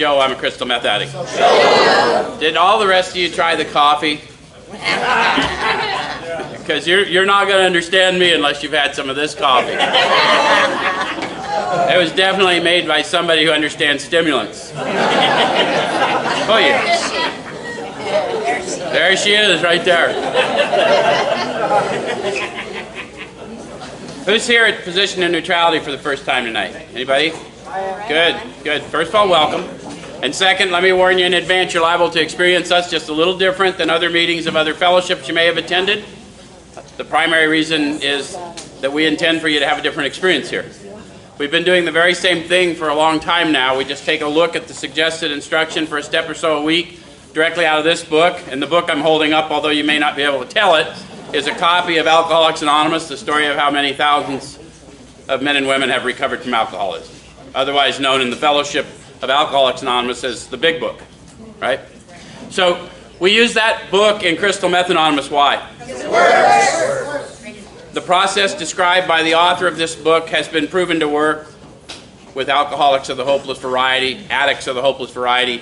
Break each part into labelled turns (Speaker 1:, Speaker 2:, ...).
Speaker 1: Joe. I'm a crystal meth addict. Did all the rest of you try the coffee? Because you're not going to understand me unless you've had some of this coffee. It was definitely made by somebody who understands stimulants. Oh yeah. There she is, right there. Who's here at position of neutrality for the first time tonight? Anybody? Good, good. First of all, welcome. And second, let me warn you in advance, you're liable to experience us just a little different than other meetings of other fellowships you may have attended. The primary reason is that we intend for you to have a different experience here. We've been doing the very same thing for a long time now. We just take a look at the suggested instruction for a step or so a week directly out of this book. And the book I'm holding up, although you may not be able to tell it, is a copy of Alcoholics Anonymous, the story of how many thousands of men and women have recovered from alcoholism, otherwise known in the fellowship of Alcoholics Anonymous as the big book, right? So we use that book in Crystal Meth Anonymous. Why? The process described by the author of this book has been proven to work with alcoholics of the hopeless variety, addicts of the hopeless variety.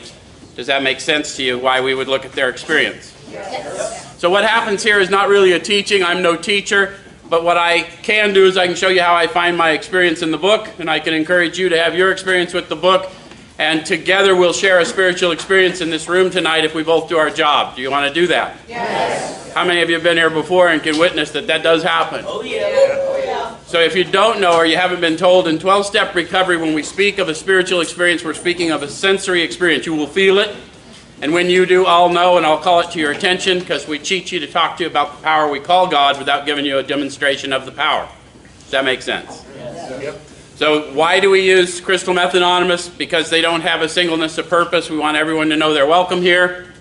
Speaker 1: Does that make sense to you, why we would look at their experience? Yes. So what happens here is not really a teaching. I'm no teacher, but what I can do is I can show you how I find my experience in the book, and I can encourage you to have your experience with the book, and together we'll share a spiritual experience in this room tonight if we both do our job. Do you want to do that? Yes. How many of you have been here before and can witness that that does happen? Oh yeah. Oh yeah. So if you don't know or you haven't been told, in 12-step recovery, when we speak of a spiritual experience, we're speaking of a sensory experience. You will feel it, and when you do, I'll know and I'll call it to your attention, because we teach you to talk to you about the power we call God without giving you a demonstration of the power. Does that make sense? Yes. Yep. So why do we use Crystal Meth Anonymous? Because they don't have a singleness of purpose. We want everyone to know they're welcome here.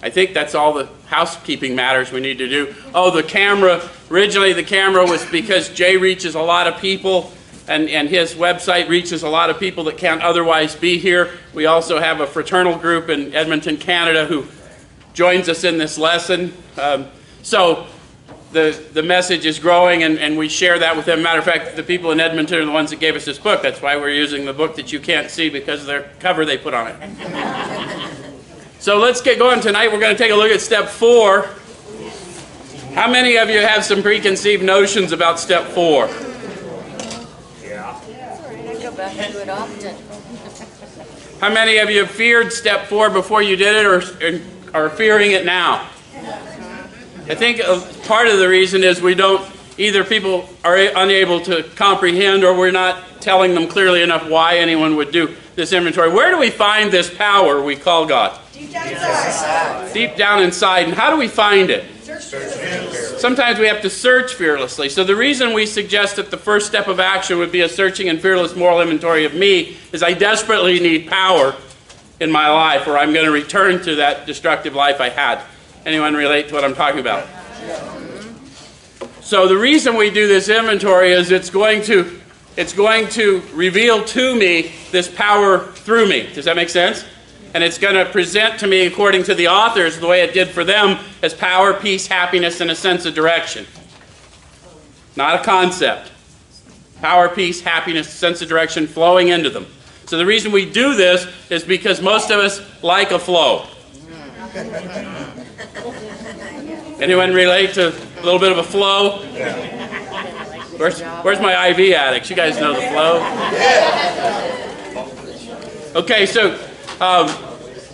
Speaker 1: I think that's all the housekeeping matters we need to do. Oh, the camera. Originally the camera was because Jay reaches a lot of people, and his website reaches a lot of people that can't otherwise be here. We also have a fraternal group in Edmonton, Canada, who joins us in this lesson. So the message is growing, and we share that with them. Matter of fact, the people in Edmonton are the ones that gave us this book. That's why we're using the book that you can't see, because of their cover they put on it. So let's get going tonight. We're going to take a look at step 4. How many of you have some preconceived notions about step 4?
Speaker 2: Yeah. I go back and do it often.
Speaker 1: How many of you have feared step 4 before you did it, or are fearing it now? I think part of the reason is we don't, either people are unable to comprehend, or we're not telling them clearly enough why anyone would do this inventory. Where do we find this power we call God?
Speaker 3: Deep down inside.
Speaker 1: Deep down inside. And how do we find it? Sometimes we have to search fearlessly. So the reason we suggest that the first step of action would be a searching and fearless moral inventory of me is I desperately need power in my life, or I'm going to return to that destructive life I had. Anyone relate to what I'm talking about? So the reason we do this inventory is it's going to reveal to me this power through me. Does that make sense? And it's going to present to me, according to the authors, the way it did for them, as power, peace, happiness, and a sense of direction. Not a concept. Power, peace, happiness, sense of direction flowing into them. So the reason we do this is because most of us like a flow. Anyone relate to a little bit of a flow? Where's my IV addicts? You guys know the flow? Okay, so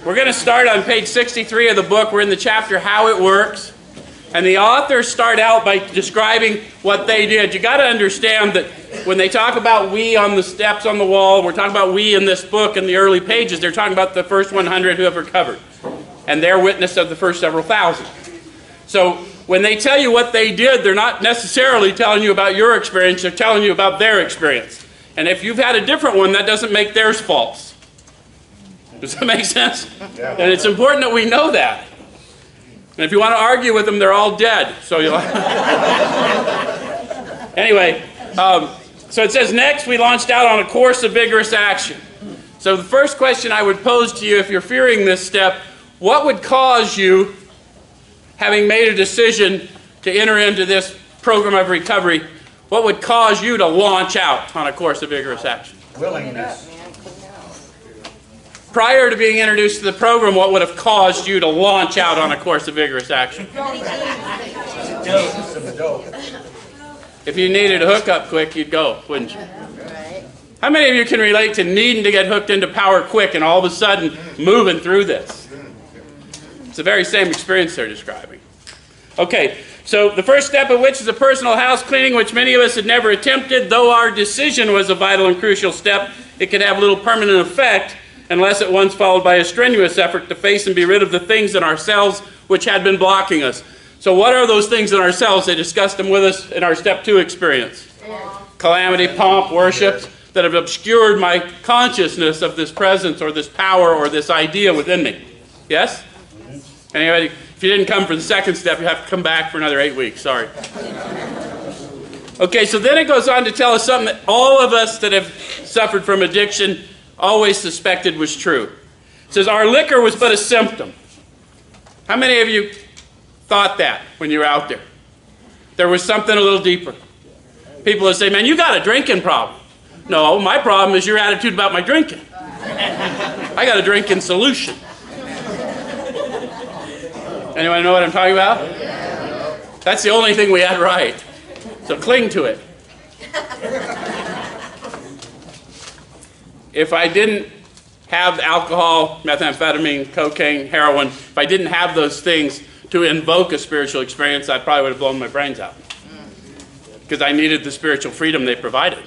Speaker 1: we're going to start on page 63 of the book. We're in the chapter How It Works. And the authors start out by describing what they did. You got to understand that when they talk about we on the steps on the wall, we're talking about we in this book in the early pages. They're talking about the first 100 who have recovered and their witness of the first several thousand. So when they tell you what they did, they're not necessarily telling you about your experience. They're telling you about their experience. And if you've had a different one, that doesn't make theirs false. Does that make sense? Yeah. And it's important that we know that. And if you want to argue with them, they're all dead. So you'll anyway, so it says, next we launched out on a course of vigorous action. So the first question I would pose to you if you're fearing this step, what would cause you, having made a decision to enter into this program of recovery, what would cause you to launch out on a course of vigorous action?
Speaker 3: Willingness.
Speaker 1: prior to being introduced to the program, what would have caused you to launch out on a course of vigorous action? If you needed a hookup quick, you'd go, wouldn't you? How many of you can relate to needing to get hooked into power quick and all of a sudden moving through this? It's the very same experience they're describing. Okay, so the first step of which is a personal house cleaning, which many of us had never attempted. Though our decision was a vital and crucial step, it could have little permanent effect unless at once followed by a strenuous effort to face and be rid of the things in ourselves which had been blocking us. So what are those things in ourselves? They discussed them with us in our step 2 experience. Calamity, pomp, worship, that have obscured my consciousness of this presence or this power or this idea within me. Yes? Anybody? If you didn't come for the second step, you have to come back for another 8 weeks. Sorry. Okay, so then it goes on to tell us something that all of us that have suffered from addiction always suspected was true. It says, our liquor was but a symptom. How many of you thought that when you were out there? There was something a little deeper. People would say, man, you got a drinking problem. No, my problem is your attitude about my drinking. I got a drinking solution. Anyone know what I'm talking about? That's the only thing we had right. So cling to it. If I didn't have alcohol, methamphetamine, cocaine, heroin, if I didn't have those things to invoke a spiritual experience, I probably would have blown my brains out. Because I needed the spiritual freedom they provided.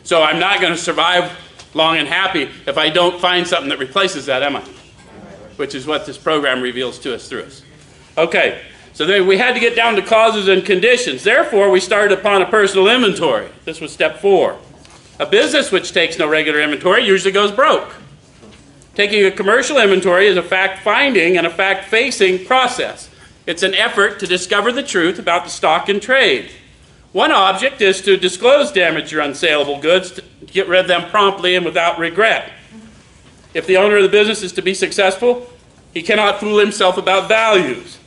Speaker 1: So I'm not going to survive long and happy if I don't find something that replaces that, am I? Which is what this program reveals to us through us. Okay, so then we had to get down to causes and conditions. Therefore, we started upon a personal inventory. This was step 4. A business which takes no regular inventory usually goes broke. Taking a commercial inventory is a fact-finding and a fact-facing process. It's an effort to discover the truth about the stock in trade. One object is to disclose damaged or unsaleable goods, to get rid of them promptly and without regret. If the owner of the business is to be successful, he cannot fool himself about values.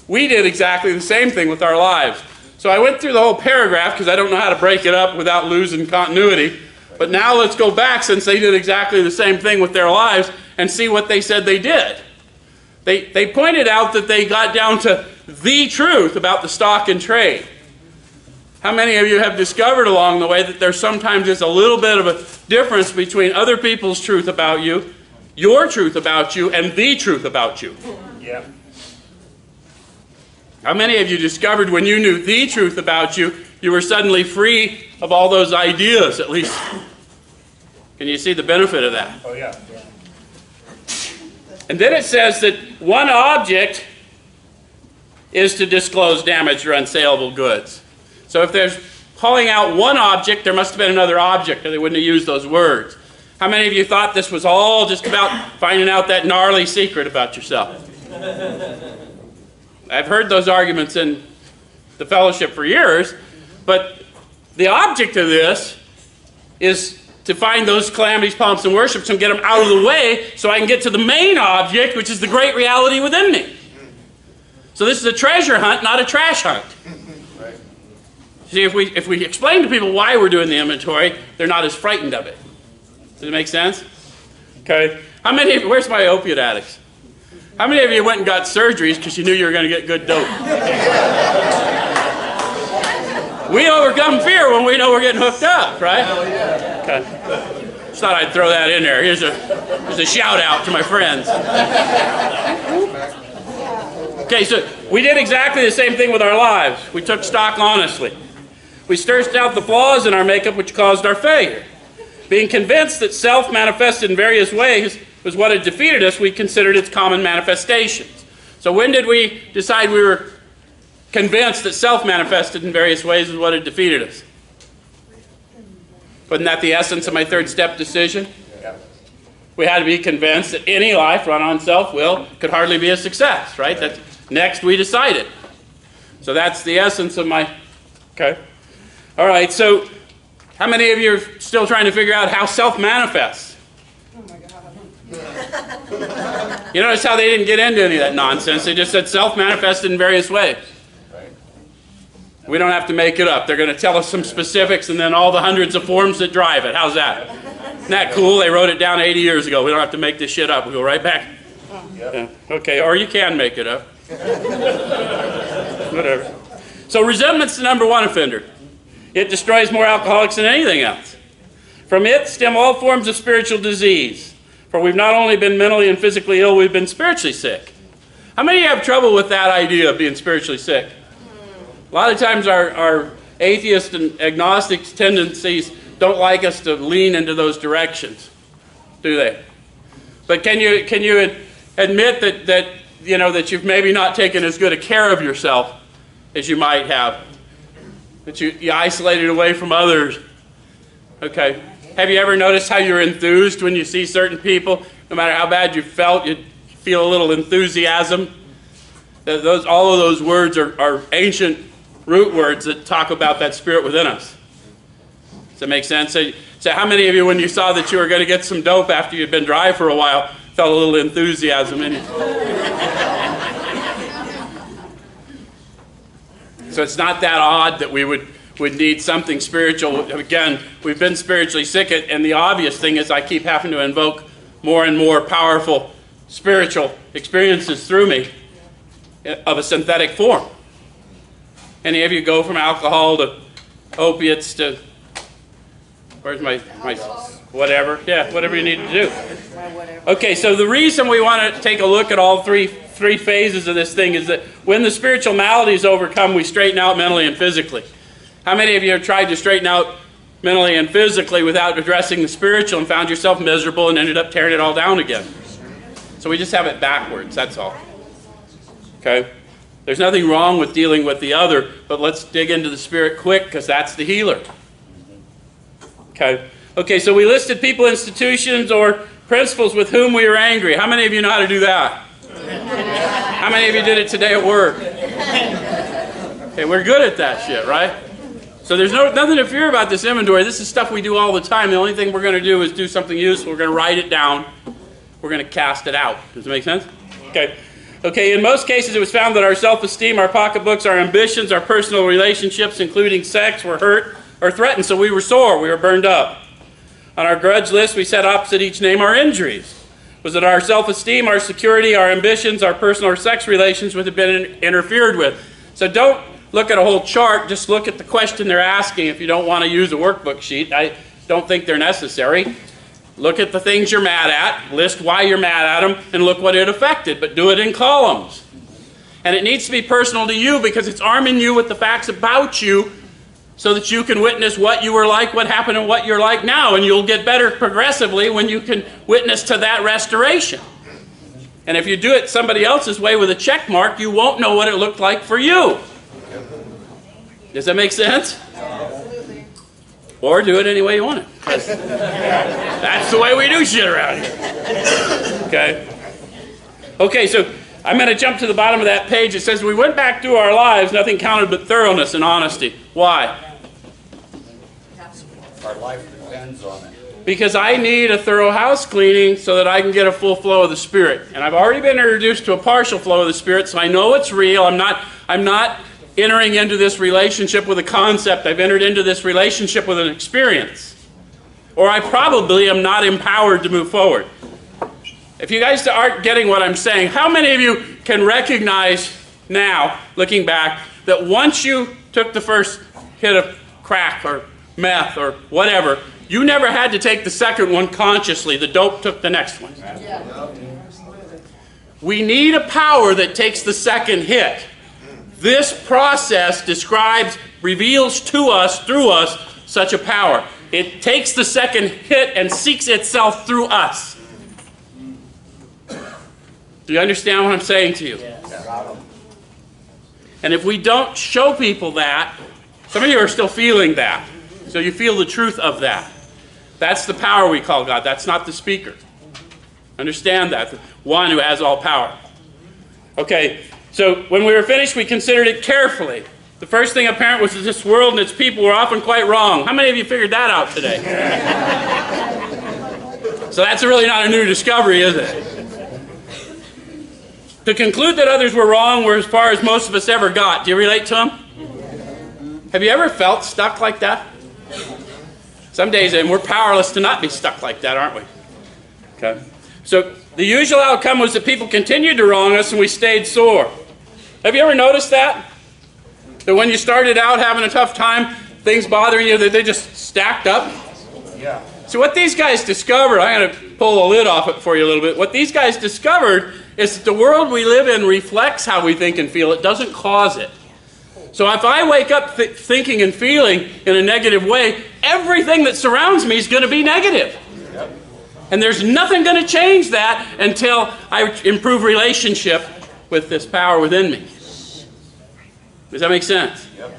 Speaker 1: We did exactly the same thing with our lives. So I went through the whole paragraph because I don't know how to break it up without losing continuity. But now let's go back, since they did exactly the same thing with their lives, and see what they said they did. They pointed out that they got down to the truth about the stock in trade. How many of you have discovered along the way that there sometimes is a little bit of a difference between other people's truth about you, your truth about you, and the truth about you?
Speaker 3: Yeah.
Speaker 1: How many of you discovered when you knew the truth about you, you were suddenly free of all those ideas, at least? Can you see the benefit of that?
Speaker 3: Oh, yeah.
Speaker 1: And then it says that one object is to disclose damaged or unsaleable goods. So if there's calling out one object, there must have been another object, or they wouldn't have used those words. How many of you thought this was all just about finding out that gnarly secret about yourself? I've heard those arguments in the fellowship for years, but the object of this is to find those calamities, pomps, and worships and get them out of the way so I can get to the main object, which is the great reality within me. So this is a treasure hunt, not a trash hunt. See, if we explain to people why we're doing the inventory, they're not as frightened of it. Does it make sense? Okay. How many of you, where's my opiate addicts? How many of you went and got surgeries because you knew you were going to get good dope? We overcome fear when we know we're getting hooked up, right? Okay. Just thought I'd throw that in there. Here's a shout out to my friends. Okay, so we did exactly the same thing with our lives. We took stock honestly. We searched out the flaws in our makeup which caused our failure. Being convinced that self manifested in various ways was what had defeated us, we considered its common manifestations. So when did we decide we were convinced that self manifested in various ways was what had defeated us? Wasn't that the essence of my third step decision? Yeah. We had to be convinced that any life run on self-will could hardly be a success, right? That's next we decided. So that's the essence of my, okay. All right, so how many of you are still trying to figure out how self manifests?
Speaker 2: Oh my God.
Speaker 1: You notice how they didn't get into any of that nonsense. They just said self manifested in various ways.
Speaker 3: Right.
Speaker 1: We don't have to make it up. They're going to tell us some specifics and then all the hundreds of forms that drive it. How's that? Isn't that cool? They wrote it down 80 years ago. We don't have to make this shit up. We go right back. Yeah. Okay, or you can make it up. Whatever. So resentment's the number one offender. It destroys more alcoholics than anything else. From it stem all forms of spiritual disease. For we've not only been mentally and physically ill, we've been spiritually sick. How many of you have trouble with that idea of being spiritually sick? A lot of times our atheist and agnostic tendencies don't like us to lean into those directions, do they? But can you admit that you've maybe not taken as good a care of yourself as you might have? That you isolated away from others? Okay. Have you ever noticed how you're enthused when you see certain people? No matter how bad you felt, you feel a little enthusiasm. All of those words are ancient root words that talk about that spirit within us. Does that make sense? So how many of you, when you saw that you were going to get some dope after you'd been dry for a while, felt a little enthusiasm in you? So it's not that odd that we would need something spiritual. Again, we've been spiritually sick, and the obvious thing is I keep having to invoke more and more powerful spiritual experiences through me of a synthetic form. Any of you go from alcohol to opiates to, where's my whatever? Yeah, whatever you need to do. Okay, so the reason we want to take a look at all three phases of this thing is that when the spiritual malady is overcome, we straighten out mentally and physically. How many of you have tried to straighten out mentally and physically without addressing the spiritual and found yourself miserable and ended up tearing it all down again? So we just have it backwards, that's all. Okay? There's nothing wrong with dealing with the other, but let's dig into the spirit quick because that's the healer. Okay? Okay, so we listed people, institutions, or principles with whom we were angry. How many of you know how to do that? How many of you did it today at work? Okay, we're good at that shit, right? So there's nothing to fear about this inventory. This is stuff we do all the time. The only thing we're going to do is do something useful. We're going to write it down. We're going to cast it out. Does it make sense? Okay. Okay, in most cases it was found that our self-esteem, our pocketbooks, our ambitions, our personal relationships, including sex, were hurt or threatened. So we were sore. We were burned up. On our grudge list, we set opposite each name our injuries. Was it our self-esteem, our security, our ambitions, our personal or sex relations which have been interfered with? So don't look at a whole chart, just look at the question they're asking if you don't want to use a workbook sheet. I don't think they're necessary. Look at the things you're mad at, list why you're mad at them, and look what it affected, but do it in columns. And it needs to be personal to you because it's arming you with the facts about you so that you can witness what you were like, what happened, and what you're like now, and you'll get better progressively when you can witness to that restoration. And if you do it somebody else's way with a check mark, you won't know what it looked like for you. Does that make sense? Or do it any way you want it. That's the way we do shit around here. Okay? Okay, so I'm going to jump to the bottom of that page. It says, we went back through our lives, nothing counted but thoroughness and honesty. Why?
Speaker 3: Our life depends on it.
Speaker 1: Because I need a thorough house cleaning so that I can get a full flow of the Spirit. And I've already been introduced to a partial flow of the Spirit, so I know it's real. I'm not entering into this relationship with a concept. I've entered into this relationship with an experience. Or I probably am not empowered to move forward. If you guys aren't getting what I'm saying, how many of you can recognize now, looking back, that once you took the first hit of crack or meth or whatever, you never had to take the second one consciously. The dope took the next one. We need a power that takes the second hit. This process describes, reveals to us, through us, such a power. It takes the second hit and seeks itself through us. Do you understand what I'm saying to you? Yes. And if we don't show people that, some of you are still feeling that. So you feel the truth of that. That's the power we call God. That's not the speaker. Understand that. The one who has all power. Okay, so when we were finished, we considered it carefully. The first thing apparent was that this world and its people were often quite wrong. How many of you figured that out today? So that's really not a new discovery, is it? To conclude that others were wrong were as far as most of us ever got. Do you relate to them? Have you ever felt stuck like that? Some days, and we're powerless to not be stuck like that, aren't we? Okay. So the usual outcome was that people continued to wrong us and we stayed sore. Have you ever noticed that? That when you started out having a tough time, things bothering you, that they just stacked up?
Speaker 3: Yeah.
Speaker 1: So what these guys discovered, I'm going to pull the lid off it for you a little bit. What these guys discovered is that the world we live in reflects how we think and feel. It doesn't cause it. So if I wake up thinking and feeling in a negative way, everything that surrounds me is going to be negative.
Speaker 3: Yep.
Speaker 1: And there's nothing going to change that until I improve relationship with this power within me. Does that make sense?
Speaker 3: Yep.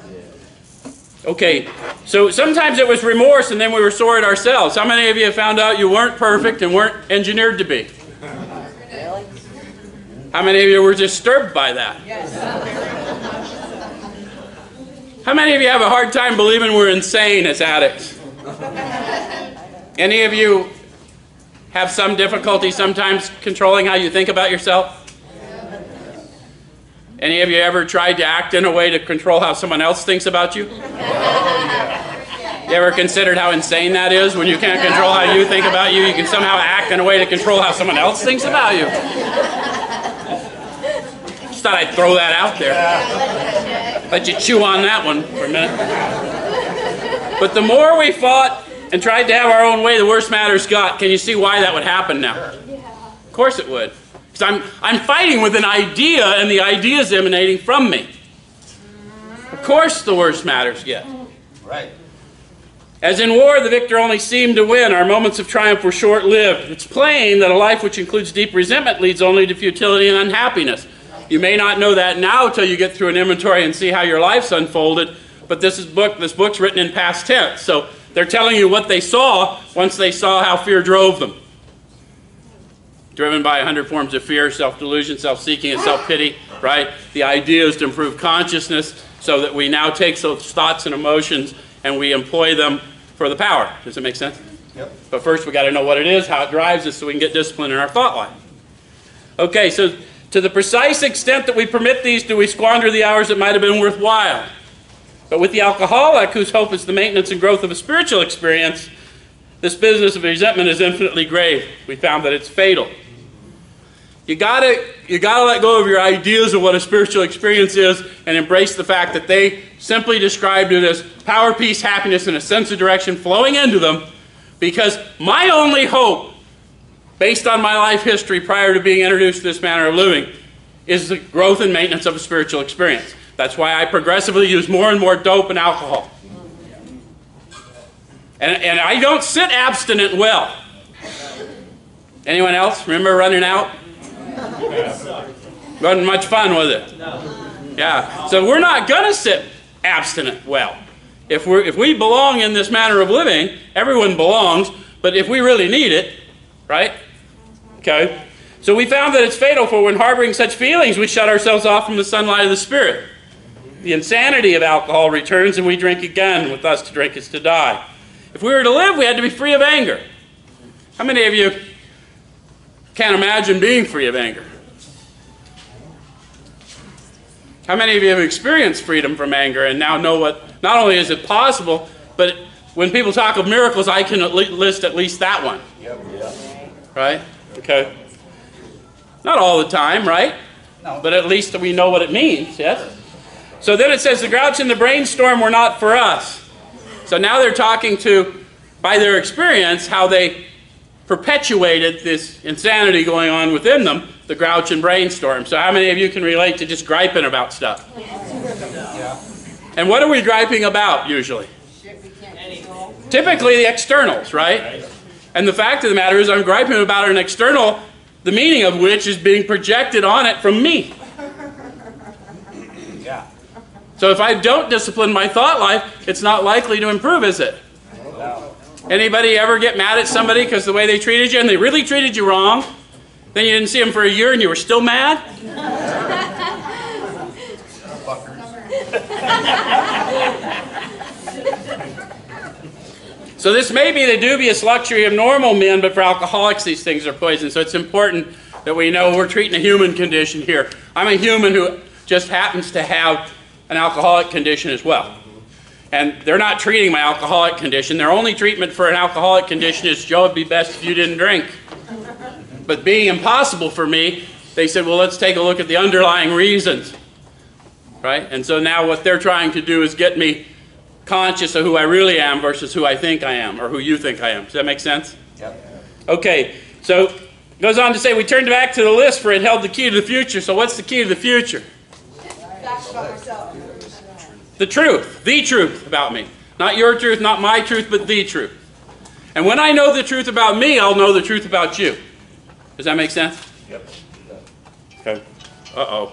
Speaker 1: Okay, so sometimes it was remorse and then we were sore at ourselves. How many of you have found out you weren't perfect and weren't engineered to be?
Speaker 2: Really?
Speaker 1: How many of you were disturbed by that?
Speaker 2: Yes.
Speaker 1: How many of you have a hard time believing we're insane as addicts? Any of you have some difficulty sometimes controlling how you think about yourself? Any of you ever tried to act in a way to control how someone else thinks about you? You ever considered how insane that is? When you can't control how you think about you, you can somehow act in a way to control how someone else thinks about you. Just thought I'd throw that out there. Let you chew on that one for a minute. But the more we fought and tried to have our own way, the worse matters got. Can you see why that would happen now? Of course it would. Because I'm fighting with an idea, and the idea is emanating from me. Of course the worse matters get.
Speaker 3: Right.
Speaker 1: As in war, the victor only seemed to win. Our moments of triumph were short-lived. It's plain that a life which includes deep resentment leads only to futility and unhappiness. You may not know that now until you get through an inventory and see how your life's unfolded, but this book's written in past tense. So they're telling you what they saw once they saw how fear drove them. Driven by 100 forms of fear, self-delusion, self-seeking, and self-pity, right? The idea is to improve consciousness so that we now take those thoughts and emotions and we employ them for the power. Does that make sense?
Speaker 3: Yep.
Speaker 1: But first we got to know what it is, how it drives us, so we can get discipline in our thought life. Okay, so to the precise extent that we permit these, do we squander the hours that might have been worthwhile. But with the alcoholic, whose hope is the maintenance and growth of a spiritual experience, this business of resentment is infinitely grave. We found that it's fatal. You gotta let go of your ideas of what a spiritual experience is and embrace the fact that they simply described it as power, peace, happiness, and a sense of direction flowing into them, because my only hope, based on my life history prior to being introduced to this manner of living, is the growth and maintenance of a spiritual experience. That's why I progressively use more and more dope and alcohol. And I don't sit abstinent well. Anyone else remember running out? Wasn't much fun, was it? Yeah. So we're not going to sit abstinent well. If we belong in this manner of living, everyone belongs, but if we really need it, right? Okay. So we found that it's fatal, for when harboring such feelings, we shut ourselves off from the sunlight of the Spirit. The insanity of alcohol returns and we drink again. With us to drink is to die. If we were to live, we had to be free of anger. How many of you can't imagine being free of anger? How many of you have experienced freedom from anger and now know what, not only is it possible, but when people talk of miracles, I can list at least that one.
Speaker 3: Yep.
Speaker 1: Right? Okay. Not all the time, right?
Speaker 3: No.
Speaker 1: But at least we know what it means, yes? So then it says the grouch and the brainstorm were not for us. So now they're talking to, by their experience, how they perpetuated this insanity going on within them, the grouch and brainstorm. So how many of you can relate to just griping about stuff?
Speaker 3: Yeah.
Speaker 1: And what are we griping about usually? Typically the externals, right? And the fact of the matter is I'm griping about an external, the meaning of which is being projected on it from me.
Speaker 3: Yeah.
Speaker 1: So if I don't discipline my thought life, it's not likely to improve, is it?
Speaker 3: No.
Speaker 1: Anybody ever get mad at somebody because the way they treated you and they really treated you wrong? Then you didn't see them for a year and you were still mad? So this may be the dubious luxury of normal men, but for alcoholics these things are poison. So it's important that we know we're treating a human condition here. I'm a human who just happens to have an alcoholic condition as well. And they're not treating my alcoholic condition. Their only treatment for an alcoholic condition is, Joe, it'd be best if you didn't drink. But being impossible for me, they said, well, let's take a look at the underlying reasons. Right? And so now what they're trying to do is get me conscious of who I really am versus who I think I am, or who you think I am. Does that make sense?
Speaker 3: Yep.
Speaker 1: Okay, so it goes on to say, we turned back to the list for it held the key to the future. So what's the key to the future?
Speaker 2: Facts about myself.
Speaker 1: The truth about me. Not your truth, not my truth, but the truth. And when I know the truth about me, I'll know the truth about you. Does that make sense?
Speaker 3: Yep.
Speaker 1: Okay. Uh-oh.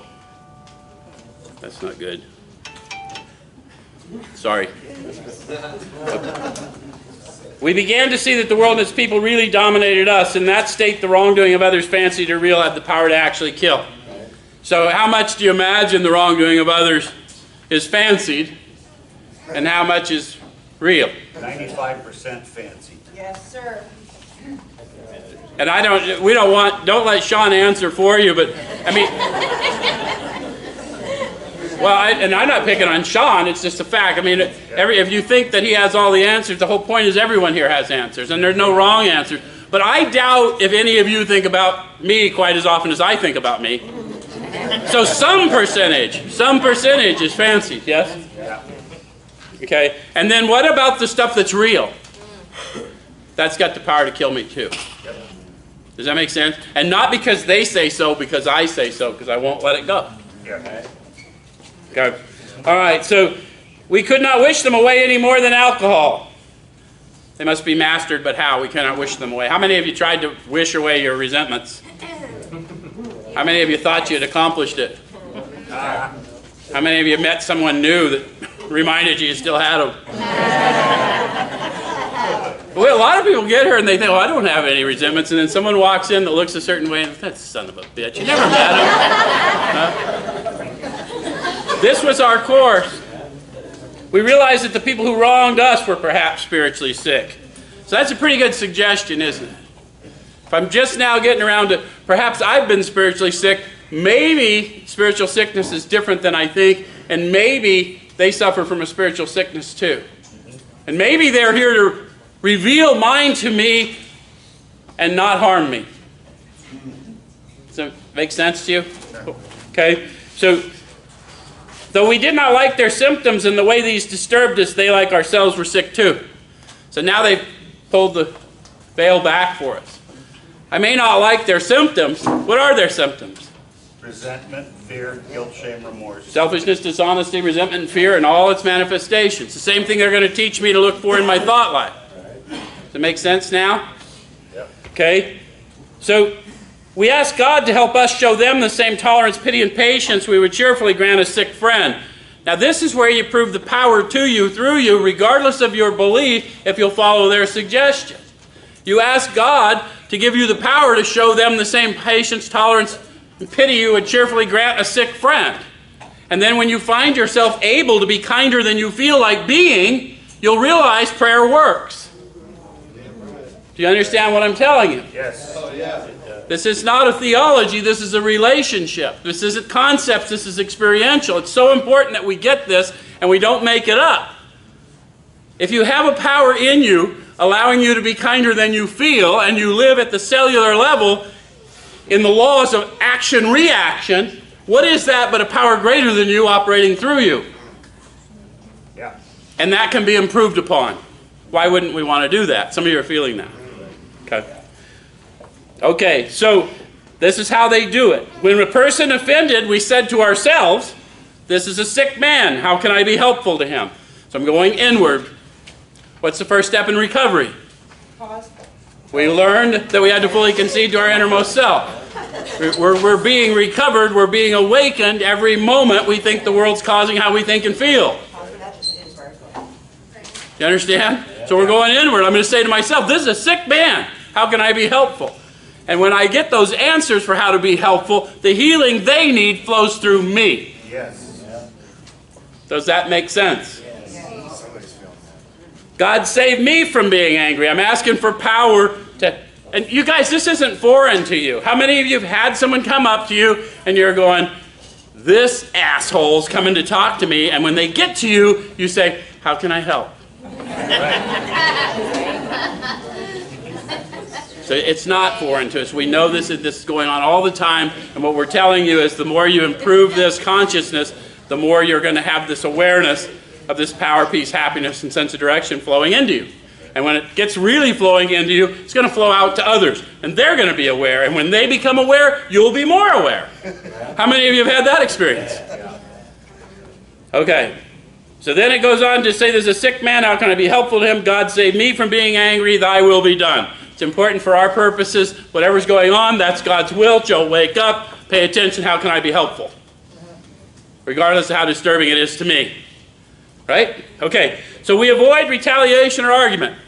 Speaker 1: That's not good. Sorry. We began to see that the world and its people really dominated us. In that state, the wrongdoing of others fancied or real had the power to actually kill. So how much do you imagine the wrongdoing of others is fancied, and how much is real?
Speaker 3: 95% fancy.
Speaker 2: Yes, sir.
Speaker 1: And don't let Sean answer for you, but I mean, well, and I'm not picking on Sean, it's just a fact. I mean, if you think that he has all the answers, the whole point is everyone here has answers, and there's no wrong answers. But I doubt if any of you think about me quite as often as I think about me. So some percentage is fancy, yes?
Speaker 3: Yeah.
Speaker 1: Okay, and then what about the stuff that's real? That's got the power to kill me too. Does that make sense? And not because they say so, because I say so, because I won't let it go.
Speaker 3: Yeah.
Speaker 1: Okay. All right, so we could not wish them away any more than alcohol. They must be mastered, but how? We cannot wish them away. How many of you tried to wish away your resentments? How many of you thought you had accomplished it? How many of you met someone new that reminded you still had them? Well, a lot of people get here and they think, well, I don't have any resentments. And then someone walks in that looks a certain way and that son of a bitch, you never met him. Huh? This was our course. We realized that the people who wronged us were perhaps spiritually sick. So that's a pretty good suggestion, isn't it? If I'm just now getting around to perhaps I've been spiritually sick, maybe spiritual sickness is different than I think, and maybe they suffer from a spiritual sickness too. And maybe they're here to reveal mine to me and not harm me. Does that make sense to you? Okay, so though we did not like their symptoms and the way these disturbed us, they like ourselves were sick too. So now they've pulled the veil back for us. I may not like their symptoms. What are their symptoms?
Speaker 3: Resentment, fear, guilt, shame, remorse.
Speaker 1: Selfishness, dishonesty, resentment, and fear, and all its manifestations. The same thing they're going to teach me to look for in my thought life. Does it make sense now?
Speaker 3: Yep.
Speaker 1: Okay. So we ask God to help us show them the same tolerance, pity, and patience we would cheerfully grant a sick friend. Now this is where you prove the power to you, through you, regardless of your belief, if you'll follow their suggestion. You ask God to give you the power to show them the same patience, tolerance, and pity you would cheerfully grant a sick friend. And then when you find yourself able to be kinder than you feel like being, you'll realize prayer works. Do you understand what I'm telling you?
Speaker 3: Yes.
Speaker 1: This is not a theology, this is a relationship. This isn't concepts, this is experiential. It's so important that we get this and we don't make it up. If you have a power in you allowing you to be kinder than you feel, and you live at the cellular level in the laws of action-reaction, what is that but a power greater than you operating through you?
Speaker 3: Yeah.
Speaker 1: And that can be improved upon. Why wouldn't we want to do that? Some of you are feeling that. Okay. Okay, so this is how they do it. When a person offended, we said to ourselves, this is a sick man. How can I be helpful to him? So I'm going inward. What's the first step in recovery?
Speaker 2: Pause.
Speaker 1: We learned that we had to fully concede to our innermost self. We're being recovered, we're being awakened every moment we think the world's causing how we think and feel. You understand? So we're going inward. I'm going to say to myself, this is a sick man. How can I be helpful? And when I get those answers for how to be helpful, the healing they need flows through me.
Speaker 3: Yes.
Speaker 1: Does that make sense? God save me from being angry. I'm asking for power to... And you guys, this isn't foreign to you. How many of you have had someone come up to you and you're going, this asshole's coming to talk to me, and when they get to you, you say, how can I help? So it's not foreign to us. We know this is going on all the time, and what we're telling you is the more you improve this consciousness, the more you're going to have this awareness of this power, peace, happiness, and sense of direction flowing into you. And when it gets really flowing into you, it's going to flow out to others, and they're going to be aware. And when they become aware, you'll be more aware. How many of you have had that experience? Okay. So then it goes on to say, there's a sick man, how can I be helpful to him? God save me from being angry, thy will be done. It's important for our purposes. Whatever's going on, that's God's will. Joe, wake up, pay attention, how can I be helpful? Regardless of how disturbing it is to me. Right? Okay, so we avoid retaliation or argument.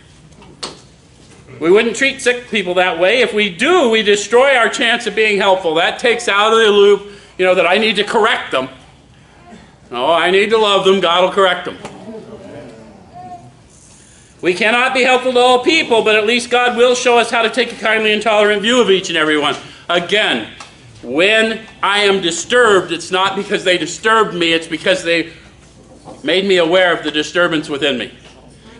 Speaker 1: We wouldn't treat sick people that way. If we do, we destroy our chance of being helpful. That takes out of the loop, that I need to correct them. No, I need to love them. God will correct them. We cannot be helpful to all people, but at least God will show us how to take a kindly and tolerant view of each and every one. Again, when I am disturbed, it's not because they disturbed me, it's because they made me aware of the disturbance within me.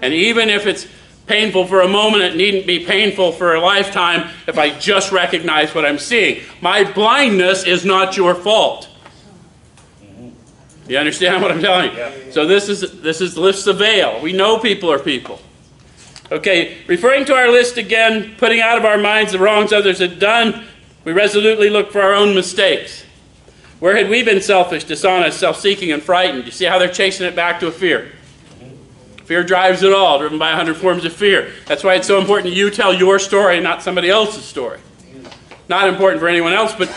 Speaker 1: And even if it's painful for a moment, it needn't be painful for a lifetime if I just recognize what I'm seeing. My blindness is not your fault. You understand what I'm telling you?
Speaker 3: Yeah.
Speaker 1: So this lifts the veil. We know people are people. Okay, referring to our list again, putting out of our minds the wrongs others had done, we resolutely look for our own mistakes. Where had we been selfish, dishonest, self-seeking, and frightened? You see how they're chasing it back to a fear. Fear drives it all, driven by 100 forms of fear. That's why it's so important you tell your story and not somebody else's story. Not important for anyone else, but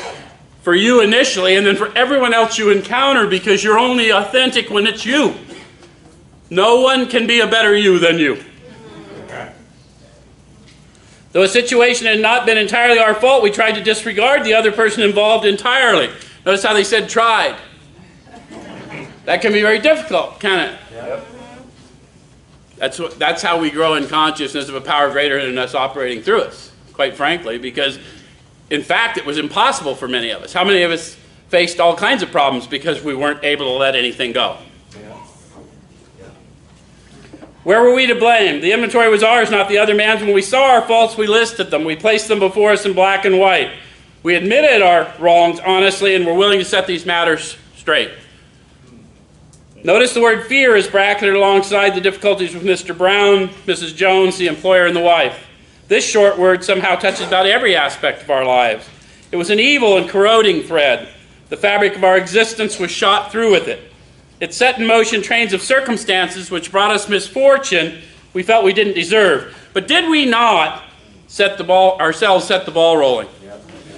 Speaker 1: for you initially, and then for everyone else you encounter, because you're only authentic when it's you. No one can be a better you than you. Though a situation had not been entirely our fault, we tried to disregard the other person involved entirely. Notice how they said tried. That can be very difficult, can't it? Yep. That's how we grow in consciousness of a power greater than us operating through us, quite frankly, because in fact it was impossible for many of us. How many of us faced all kinds of problems because we weren't able to let anything go? Where were we to blame? The inventory was ours, not the other man's. When we saw our faults, we listed them. We placed them before us in black and white. We admitted our wrongs honestly and were willing to set these matters straight. Notice the word fear is bracketed alongside the difficulties with Mr. Brown, Mrs. Jones, the employer, and the wife. This short word somehow touches about every aspect of our lives. It was an evil and corroding thread. The fabric of our existence was shot through with it. It set in motion trains of circumstances which brought us misfortune we felt we didn't deserve. But did we not set the ball rolling?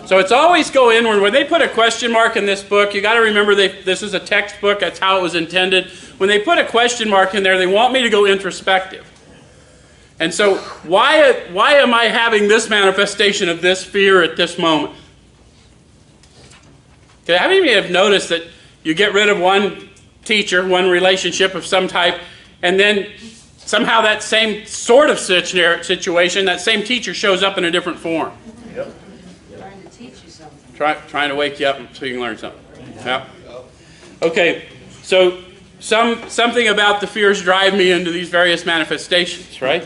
Speaker 1: So it's always go inward. When they put a question mark in this book, you got to remember this is a textbook. That's how it was intended. When they put a question mark in there, they want me to go introspective. And so why am I having this manifestation of this fear at this moment? Okay, how many of you have noticed that you get rid of one teacher, one relationship of some type, and then somehow that same sort of situation, that same teacher shows up in a different form?
Speaker 3: Yep.
Speaker 2: Trying to teach you something.
Speaker 1: Trying to wake you up so you can learn something. Yeah. Okay, so something about the fears drive me into these various manifestations, right?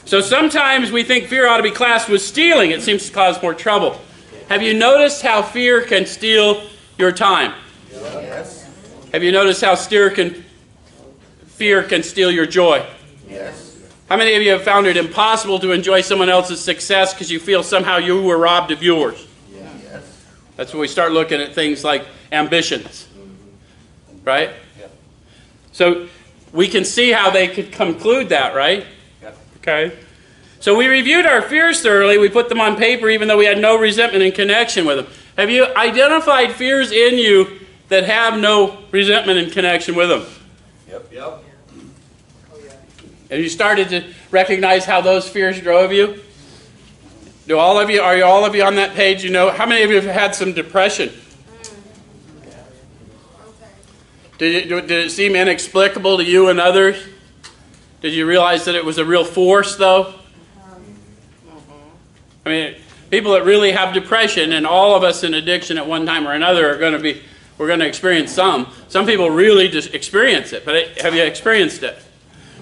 Speaker 1: So sometimes we think fear ought to be classed with stealing. It seems to cause more trouble. Have you noticed how fear can steal your time?
Speaker 3: Yes.
Speaker 1: Have you noticed how fear can steal your joy?
Speaker 3: Yes.
Speaker 1: How many of you have found it impossible to enjoy someone else's success because you feel somehow you were robbed of yours?
Speaker 3: Yes.
Speaker 1: That's when we start looking at things like ambitions, right?
Speaker 3: Yeah.
Speaker 1: So we can see how they could conclude that, right?
Speaker 3: Yeah.
Speaker 1: Okay. So we reviewed our fears thoroughly. We put them on paper even though we had no resentment in connection with them. Have you identified fears in you that have no resentment in connection with them?
Speaker 3: Yep. Yep.
Speaker 1: Have you started to recognize how those fears drove you? Are all of you on that page? How many of you have had some depression? Did it seem inexplicable to you and others? Did you realize that it was a real force, though? People that really have depression, and all of us in addiction at one time or another we're we're going to experience some. Some people really just experience it, but have you experienced it?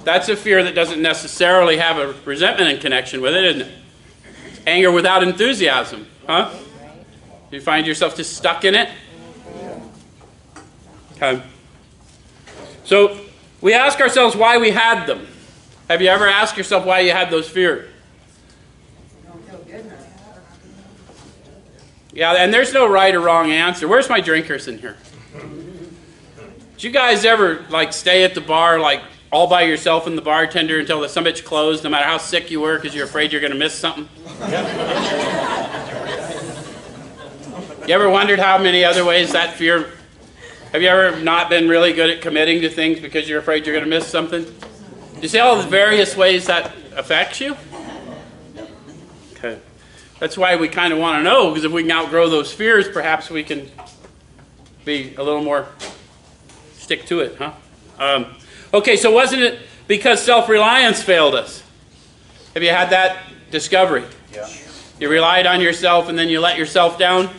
Speaker 1: That's a fear that doesn't necessarily have a resentment in connection with it, isn't it? It's anger without enthusiasm, huh? Do you find yourself just stuck in it? Okay. So we ask ourselves why we had them. Have you ever asked yourself why you had those fears? Yeah, and there's no right or wrong answer. Where's my drinkers in here? Did you guys ever like stay at the bar like all by yourself and the bartender until the summit closed, no matter how sick you were because you're afraid you're going to miss something? You ever wondered how many other ways that fear... Have you ever not been really good at committing to things because you're afraid you're going to miss something? Do you see all the various ways that affects you? Okay. That's why we kind of want to know, because if we can outgrow those fears, perhaps we can be a little more stick to it, huh? Okay, so wasn't it because self-reliance failed us? Have you had that discovery?
Speaker 3: Yeah.
Speaker 1: You relied on yourself and then you let yourself down?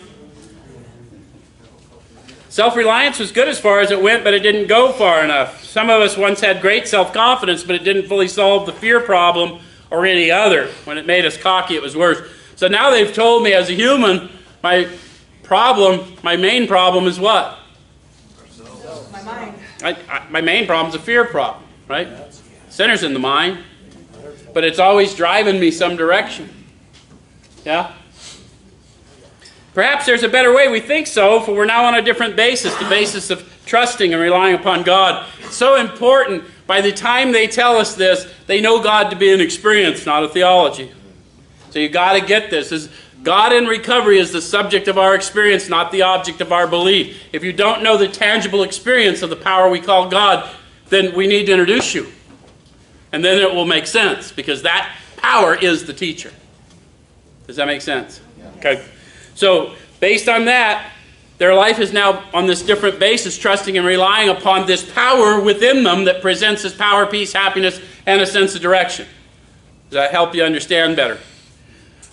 Speaker 1: Self-reliance was good as far as it went, but it didn't go far enough. Some of us once had great self-confidence, but it didn't fully solve the fear problem or any other. When it made us cocky, it was worse. So now they've told me as a human, my main problem is what?
Speaker 2: My mind.
Speaker 1: My main problem is a fear problem, right? Sinner's in the mind, but it's always driving me some direction. Yeah? Perhaps there's a better way. We think so, for we're now on a different basis, the basis of trusting and relying upon God. It's so important. By the time they tell us this, they know God to be an experience, not a theology. So you've got to get this. God in recovery is the subject of our experience, not the object of our belief. If you don't know the tangible experience of the power we call God, then we need to introduce you. And then it will make sense, because that power is the teacher. Does that make sense? Okay. So based on that, their life is now on this different basis, trusting and relying upon this power within them that presents as power, peace, happiness, and a sense of direction. Does that help you understand better?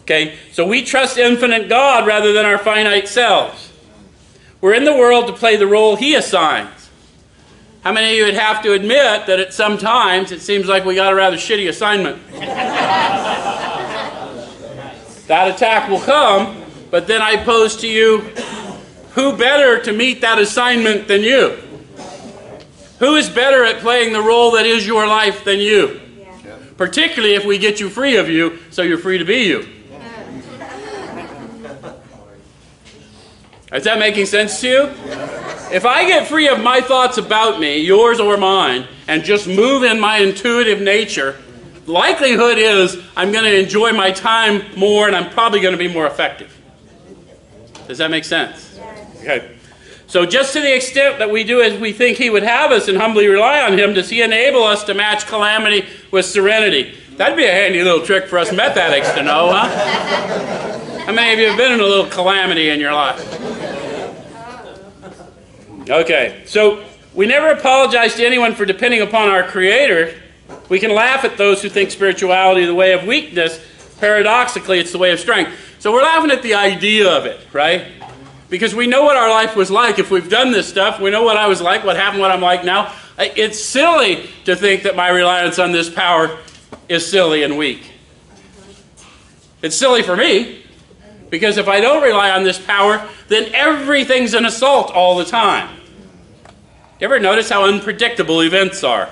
Speaker 1: Okay, so we trust infinite God rather than our finite selves. We're in the world to play the role He assigns. How many of you would have to admit that at some times it seems like we got a rather shitty assignment? That attack will come, but then I pose to you, who better to meet that assignment than you? Who is better at playing the role that is your life than you? Yeah. Particularly if we get you free of you, so you're free to be you. Is that making sense to you? If I get free of my thoughts about me, yours or mine, and just move in my intuitive nature, likelihood is I'm going to enjoy my time more and I'm probably going to be more effective. Does that make sense? Okay. So just to the extent that we do as we think He would have us and humbly rely on Him, does He enable us to match calamity with serenity? That'd be a handy little trick for us meth addicts to know, huh? How many of you have been in a little calamity in your life? Okay, so we never apologize to anyone for depending upon our Creator. We can laugh at those who think spirituality is the way of weakness. Paradoxically, it's the way of strength. So we're laughing at the idea of it, right? Because we know what our life was like. If we've done this stuff, we know what I was like, what happened, what I'm like now. It's silly to think that my reliance on this power is silly and weak. It's silly for me, because if I don't rely on this power, then everything's an assault all the time. You ever notice how unpredictable events are?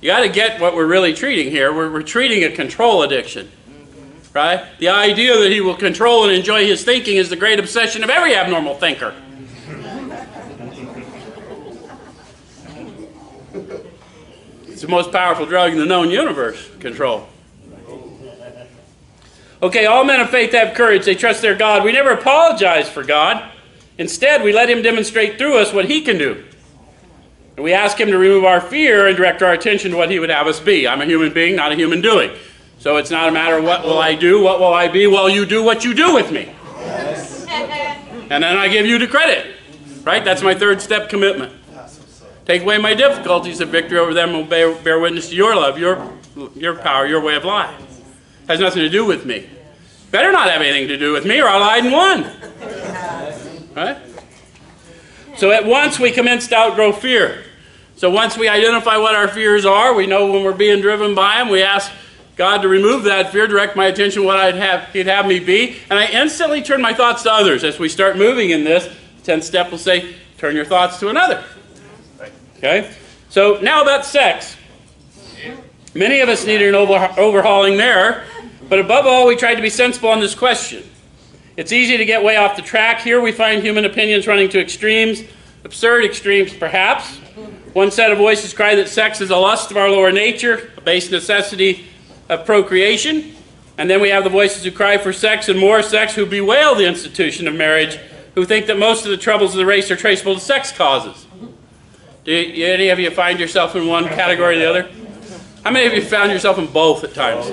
Speaker 1: You got to get what we're really treating here. We're treating a control addiction, right? The idea that he will control and enjoy his thinking is the great obsession of every abnormal thinker. It's the most powerful drug in the known universe, control. Okay, all men of faith have courage. They trust their God. We never apologize for God. Instead, we let Him demonstrate through us what He can do. And we ask Him to remove our fear and direct our attention to what He would have us be. I'm a human being, not a human doing. So it's not a matter of what will I do, what will I be? Well, you do what you do with me. Yes. And then I give you the credit. Right? That's my third step commitment. Take away my difficulties, and victory over them will bear witness to your love, your power, your way of life. Has nothing to do with me. Better not have anything to do with me, or I'll hide in one. Right? So at once we commence to outgrow fear. So once we identify what our fears are, we know when we're being driven by them, we ask God to remove that fear, direct my attention to what He'd have me be, and I instantly turn my thoughts to others. As we start moving in this, the 10th step will say, turn your thoughts to another. Okay? So now about sex. Many of us need an overhauling there, but above all, we tried to be sensible on this question. It's easy to get way off the track. Here we find human opinions running to extremes, absurd extremes perhaps. One set of voices cry that sex is a lust of our lower nature, a base necessity of procreation. And then we have the voices who cry for sex and more sex, who bewail the institution of marriage, who think that most of the troubles of the race are traceable to sex causes. Do any of you find yourself in one category or the other? How many of you found yourself in both at times?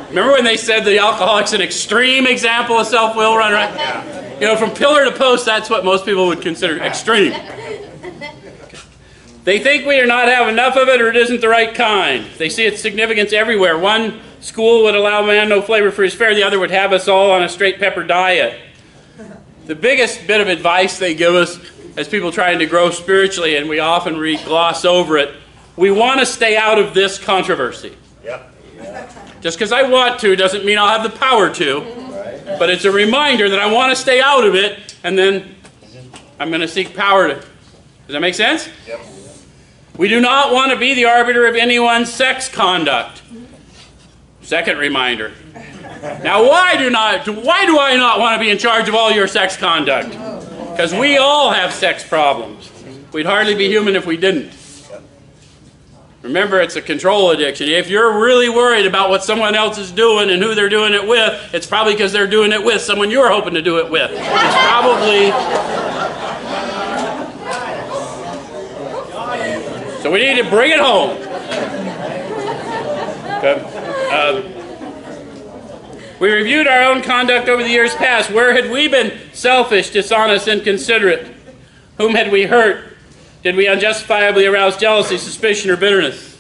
Speaker 1: Remember when they said the alcoholic's an extreme example of self-will run, right? Yeah. You know, from pillar to post, that's what most people would consider extreme. They think we do not have enough of it, or it isn't the right kind. They see its significance everywhere. One school would allow man no flavor for his fare. The other would have us all on a straight pepper diet. The biggest bit of advice they give us as people trying to grow spiritually, and we often gloss over it, we want to stay out of this controversy.
Speaker 3: Yep.
Speaker 1: Just because I want to doesn't mean I'll have the power to. Right. But it's a reminder that I want to stay out of it, and then I'm going to seek power to. Does that make sense?
Speaker 3: Yep.
Speaker 1: We do not want to be the arbiter of anyone's sex conduct. Second reminder. Now, why do I not want to be in charge of all your sex conduct? Because we all have sex problems. We'd hardly be human if we didn't. Remember, it's a control addiction. If you're really worried about what someone else is doing and who they're doing it with, it's probably because they're doing it with someone you're hoping to do it with. It's probably... So we need to bring it home. Okay. We reviewed our own conduct over the years past. Where had we been selfish, dishonest, inconsiderate? Whom had we hurt? Did we unjustifiably arouse jealousy, suspicion, or bitterness?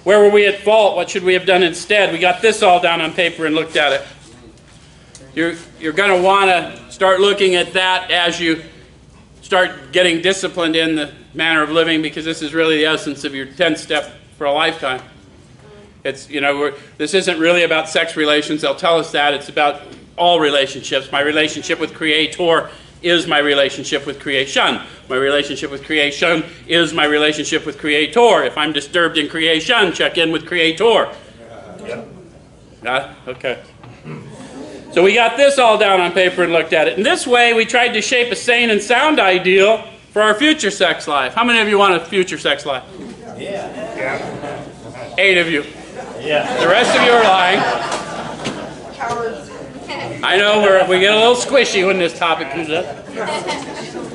Speaker 1: Where were we at fault? What should we have done instead? We got this all down on paper and looked at it. You're going to want to start looking at that as you start getting disciplined in the manner of living, because this is really the essence of your 10th step for a lifetime. It's, you know, this isn't really about sex relations. They'll tell us that. It's about all relationships. My relationship with Creator is my relationship with creation. My relationship with creation is my relationship with Creator. If I'm disturbed in creation, check in with Creator. Okay. So we got this all down on paper and looked at it. In this way, we tried to shape a sane and sound ideal for our future sex life. How many of you want a future sex life?
Speaker 3: Yeah.
Speaker 1: 8 of you.
Speaker 3: Yeah.
Speaker 1: The rest of you are lying.
Speaker 2: Cowards.
Speaker 1: I know we get a little squishy when this topic comes up.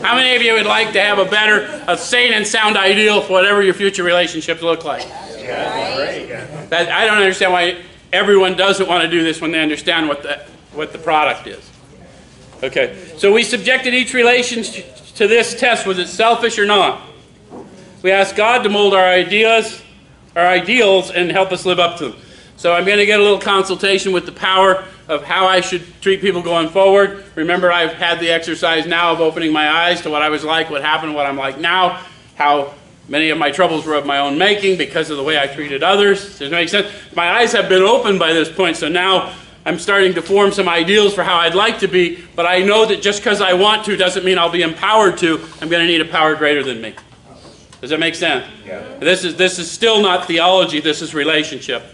Speaker 1: How many of you would like to have a sane and sound ideal for whatever your future relationships look like?
Speaker 3: Yeah.
Speaker 1: I don't understand why everyone doesn't want to do this when they understand what the product is. Okay, so we subjected each relation to this test. Was it selfish or not? We asked God to mold our ideals, and help us live up to them. So I'm going to get a little consultation with the power of how I should treat people going forward. Remember, I've had the exercise now of opening my eyes to what I was like, what happened, what I'm like now, how many of my troubles were of my own making because of the way I treated others. Does that make sense? My eyes have been opened by this point, so now I'm starting to form some ideals for how I'd like to be, but I know that just because I want to doesn't mean I'll be empowered to. I'm going to need a power greater than me. Does that make sense? Yeah. This is still not theology. This is relationship.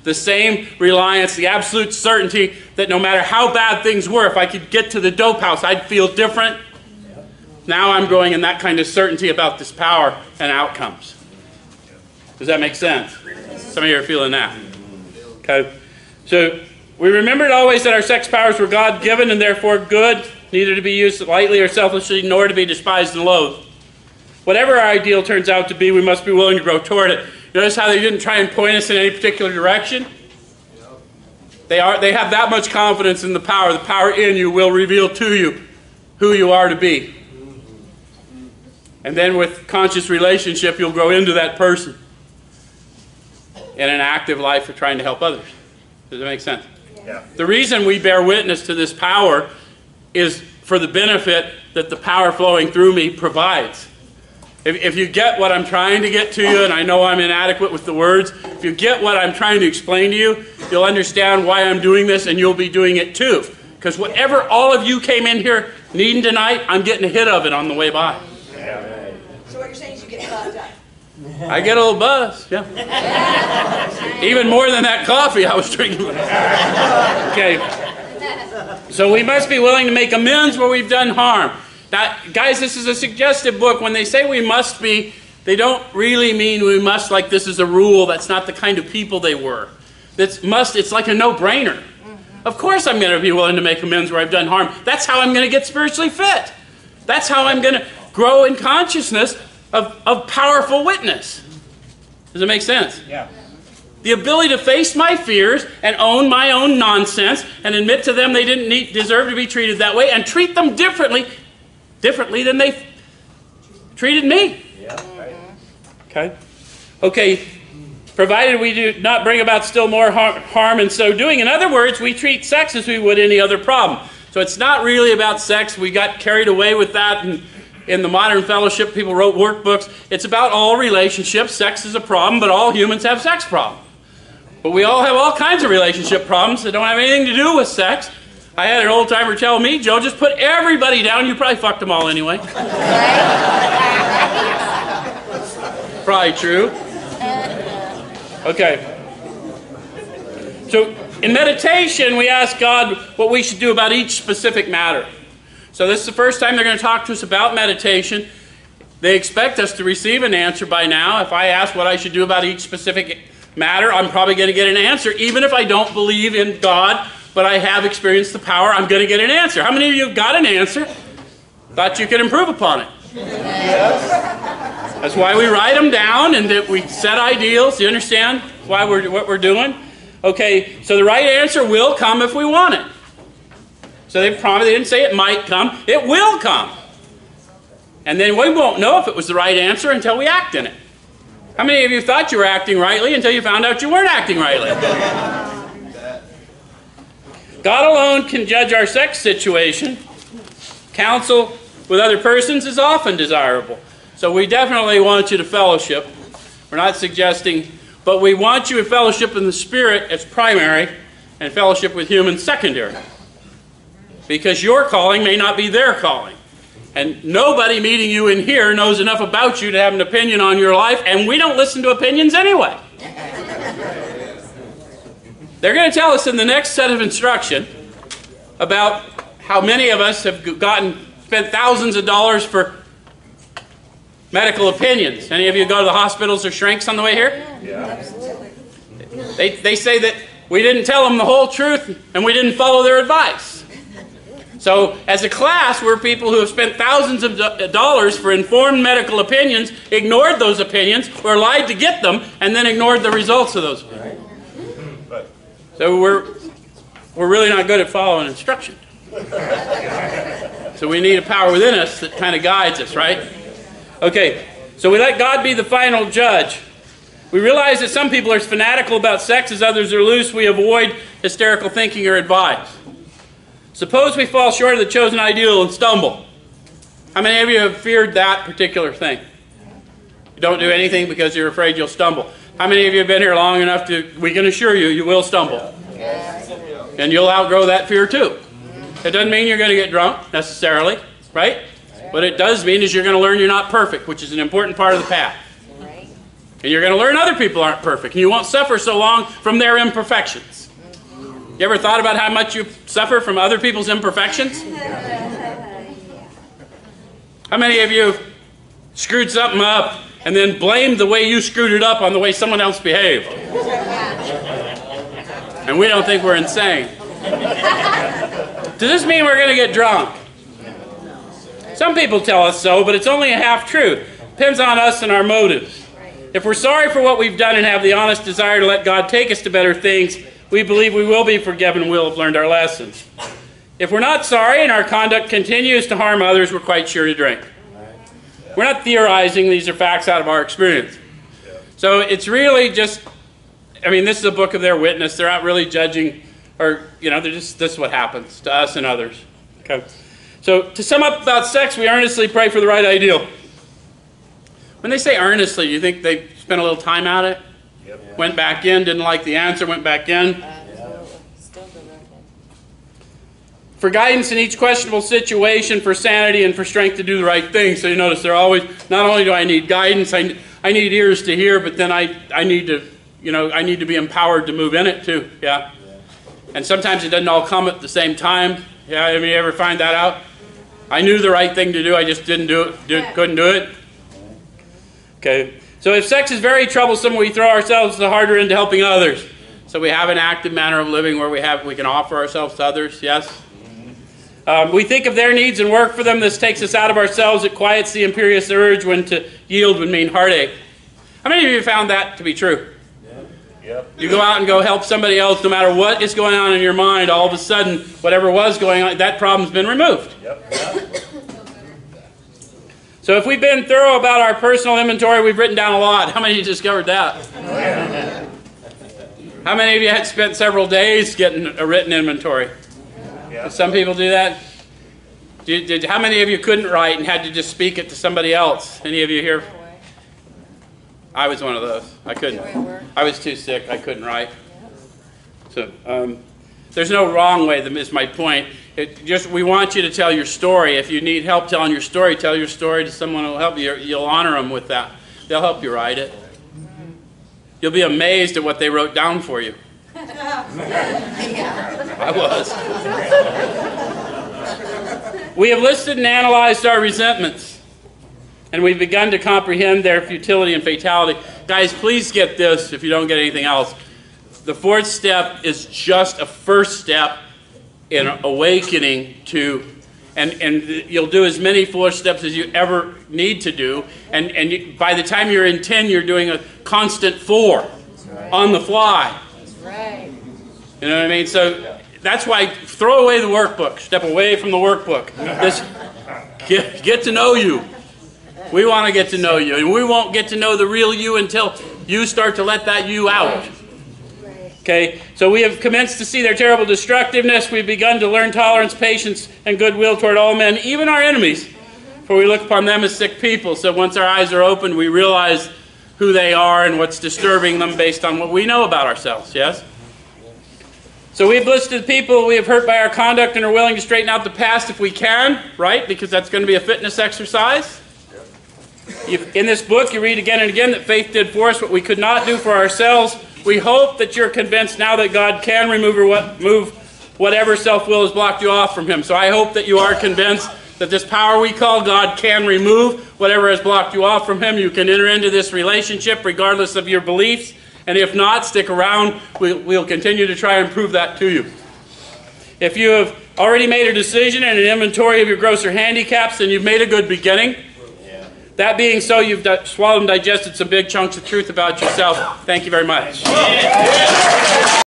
Speaker 1: The same reliance, the absolute certainty that no matter how bad things were, if I could get to the dope house, I'd feel different. Yeah. Now I'm growing in that kind of certainty about this power and outcomes. Does that make sense? Some of you are feeling that. Okay. So we remembered always that our sex powers were God-given and therefore good, neither to be used lightly or selfishly, nor to be despised and loathed. Whatever our ideal turns out to be, we must be willing to grow toward it. Notice how they didn't try and point us in any particular direction? They have that much confidence in the power. The power in you will reveal to you who you are to be. And then with conscious relationship, you'll grow into that person in an active life for trying to help others. Does that make sense? Yeah. The reason we bear witness to this power is for the benefit that the power flowing through me provides. If you get what I'm trying to get to you, and I know I'm inadequate with the words, if you get what I'm trying to explain to you, you'll understand why I'm doing this, and you'll be doing it too. Because whatever all of you came in here needing tonight, I'm getting a hit of it on the way by.
Speaker 2: So what you're saying is you get buzzed up.
Speaker 1: I get a little buzz, yeah. Even more than that coffee I was drinking. Okay. So we must be willing to make amends where we've done harm. Now, guys, this is a suggestive book. When they say we must be, they don't really mean we must like this is a rule. That's not the kind of people they were. It's like a no-brainer. Of course I'm going to be willing to make amends where I've done harm. That's how I'm going to get spiritually fit. That's how I'm going to grow in consciousness of powerful witness. Does it make sense?
Speaker 3: Yeah.
Speaker 1: The ability to face my fears and own my own nonsense and admit to them they didn't deserve to be treated that way and treat them differently than they treated me.
Speaker 3: Yeah, right.
Speaker 1: Okay? Okay, provided we do not bring about still more harm in so doing. In other words, we treat sex as we would any other problem. So it's not really about sex. We got carried away with that, and in the modern fellowship, people wrote workbooks. It's about all relationships. Sex is a problem, but all humans have sex problems. But we all have all kinds of relationship problems that don't have anything to do with sex. I had an old-timer tell me, Joe, just put everybody down. You probably fucked them all anyway. Probably true. Okay. So in meditation, we ask God what we should do about each specific matter. So this is the first time they're going to talk to us about meditation. They expect us to receive an answer by now. If I ask what I should do about each specific matter, I'm probably going to get an answer. Even if I don't believe in God, but I have experienced the power, I'm going to get an answer. How many of you have got an answer? Thought you could improve upon it? Yes. That's why we write them down and that we set ideals. You understand why what we're doing? Okay, so the right answer will come if we want it. So they didn't say it might come. It will come. And then we won't know if it was the right answer until we act in it. How many of you thought you were acting rightly until you found out you weren't acting rightly? God alone can judge our sex situation. Counsel with other persons is often desirable. So we definitely want you to fellowship. We're not suggesting, but we want you to fellowship in the Spirit as primary and fellowship with humans secondary. Because your calling may not be their calling. And nobody meeting you in here knows enough about you to have an opinion on your life, and we don't listen to opinions anyway. They're going to tell us in the next set of instruction about how many of us have spent thousands of dollars for medical opinions. Any of you go to the hospitals or shrinks on the way here?
Speaker 2: Yeah, absolutely.
Speaker 1: They say that we didn't tell them the whole truth and we didn't follow their advice. So as a class, we're people who have spent thousands of dollars for informed medical opinions, ignored those opinions, or lied to get them, and then ignored the results of those opinions. So we're really not good at following instruction. So we need a power within us that kind of guides us, right? Okay, so we let God be the final judge. We realize that some people are as fanatical about sex as others are loose. We avoid hysterical thinking or advice. Suppose we fall short of the chosen ideal and stumble. How many of you have feared that particular thing? You don't do anything because you're afraid you'll stumble. How many of you have been here long enough we can assure you, you will stumble. And you'll outgrow that fear too. It doesn't mean you're going to get drunk necessarily, right? What it does mean is you're going to learn you're not perfect, which is an important part of the path. And you're going to learn other people aren't perfect, and you won't suffer so long from their imperfections. You ever thought about how much you suffer from other people's imperfections? How many of you screwed something up and then blamed the way you screwed it up on the way someone else behaved? And we don't think we're insane. Does this mean we're going to get drunk? Some people tell us so, but it's only a half-truth. Depends on us and our motives. If we're sorry for what we've done and have the honest desire to let God take us to better things, we believe we will be forgiven and will have learned our lessons. If we're not sorry and our conduct continues to harm others, we're quite sure to drink. We're not theorizing. These are facts out of our experience. So it's really just, this is a book of their witness. They're not really judging, or, they're just, this is what happens to us and others. Okay. So to sum up about sex, we earnestly pray for the right ideal. When they say earnestly, you think they spent a little time at it?
Speaker 3: Yep.
Speaker 1: Went back in, didn't like the answer, went back in.
Speaker 2: Absolutely. Still go back in.
Speaker 1: For guidance in each questionable situation, for sanity, and for strength to do the right thing. So you notice they're always, not only do I need guidance, I need ears to hear, but then I need to, I need to be empowered to move in it too. Yeah. And sometimes it doesn't all come at the same time. Yeah, have you ever find that out? I knew the right thing to do, I just didn't do it, couldn't do it. Okay. So if sex is very troublesome, we throw ourselves the harder into helping others. So we have an active manner of living where we can offer ourselves to others, yes? We think of their needs and work for them. This takes us out of ourselves. It quiets the imperious urge when to yield would mean heartache. How many of you found that to be true?
Speaker 3: Yep.
Speaker 1: You go out and go help somebody else, no matter what is going on in your mind, all of a sudden, whatever was going on, that problem's been removed.
Speaker 3: Yep.
Speaker 1: So if we've been thorough about our personal inventory, we've written down a lot. How many of you discovered that? How many of you had spent several days getting a written inventory?
Speaker 3: Yeah.
Speaker 1: Did some people do that? How many of you couldn't write and had to just speak it to somebody else? Any of you here? I was one of those. I couldn't. I was too sick. I couldn't write. So there's no wrong way. That is my point. We want you to tell your story. If you need help telling your story, tell your story to someone who will help you. You'll honor them with that. They'll help you write it. You'll be amazed at what they wrote down for you. I was. We have listed and analyzed our resentments. And we've begun to comprehend their futility and fatality. Guys, please get this if you don't get anything else. The fourth step is just a first step in awakening to, and you'll do as many four steps as you ever need to do. And by the time you're in 10, you're doing a constant 4 on the fly.
Speaker 2: That's right.
Speaker 1: You know what I mean? So that's why throw away the workbook. Step away from the workbook. This, get to know you. We want to get to know you, and we won't get to know the real you until you start to let that you out. Okay, so we have commenced to see their terrible destructiveness. We've begun to learn tolerance, patience, and goodwill toward all men, even our enemies, for we look upon them as sick people. So once our eyes are opened, we realize who they are and what's disturbing them based on what we know about ourselves, yes? So we've listed people we have hurt by our conduct and are willing to straighten out the past if we can, right? Because that's going to be a fitness exercise. In this book, you read again and again that faith did for us what we could not do for ourselves. We hope that you're convinced now that God can move whatever self-will has blocked you off from Him. So I hope that you are convinced that this power we call God can remove whatever has blocked you off from Him. You can enter into this relationship regardless of your beliefs. And if not, stick around. We'll continue to try and prove that to you. If you have already made a decision and an inventory of your grosser handicaps, then you've made a good beginning. That being so, you've swallowed and digested some big chunks of truth about yourself. Thank you very much.